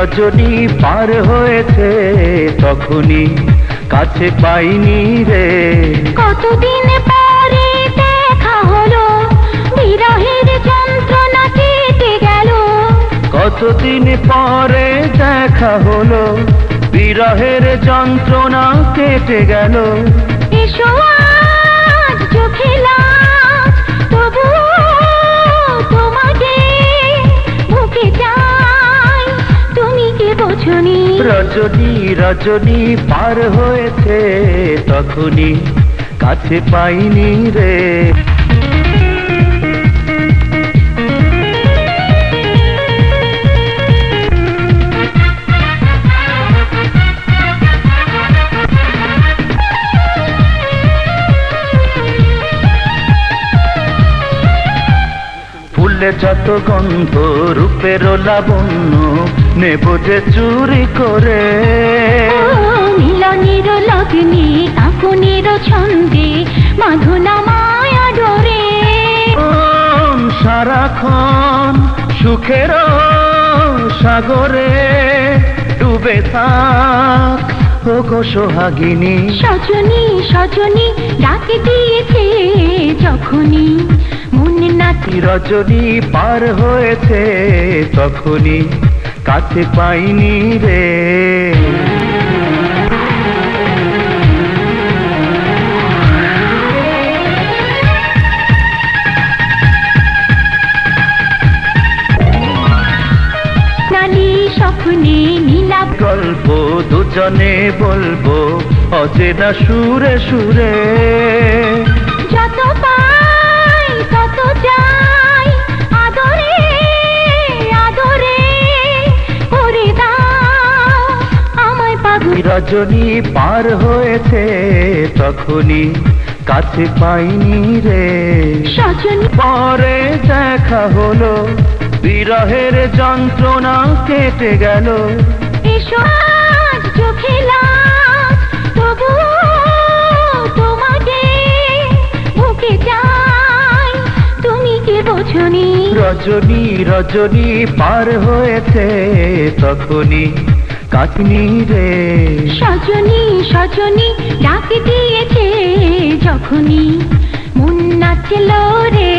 রজনী পার হয়েছে তখনই কাছে পাইনি রে। কতদিন পরে দেখা হলো, বিরহের যন্ত্রণা কেটে গেল। কতদিন পরে দেখা হলো, বিরহের যন্ত্রণা কেটে গেল। এসো আজ চোখে লাজ, তবু তোমাকে বুকে চাই, তুমি কি বোঝনি? রজনী রজনী পার হয়েছে তখনই কাছে পাইনি রে। ফুলে যত গন্ধ রূপের লাবণ্য নেব যে চুরি করে। মিলনের লগ্নে আগুনের ছন্দে মাধুনা মায়া ডোরে। সারাক্ষণ সুখের সাগরে ডুবে থাক ও গো সোহাগিনী। সজনী সজনী ডাকে দিয়েছে যখনই মন নাচি। রজনী পার হয়েছে তখনই কাছে পাইনি রে। নালি স্বপ্নে নীলাভ গল্প দুজনে বলবো অচেনা সুরে সুরে। যত পাই তত যাই, আদরে আদরে করে দাও আমায় পাগল। রজনী পার হয়েছে তখনই কাছে পাইনি রে। সজনী পরে দেখা হলো, বিরহের যন্ত্রণা কেটে গেল। এসো আজ চোখে লাজ, তবু তোমাকে বুকে চাই, তুমি কি বোঝনি? রজনী রজনী পার হয়েছে তখনই কাটনি রে। সজনী সজনী ডাকে দিয়েছে যখনই মন নাচল রে।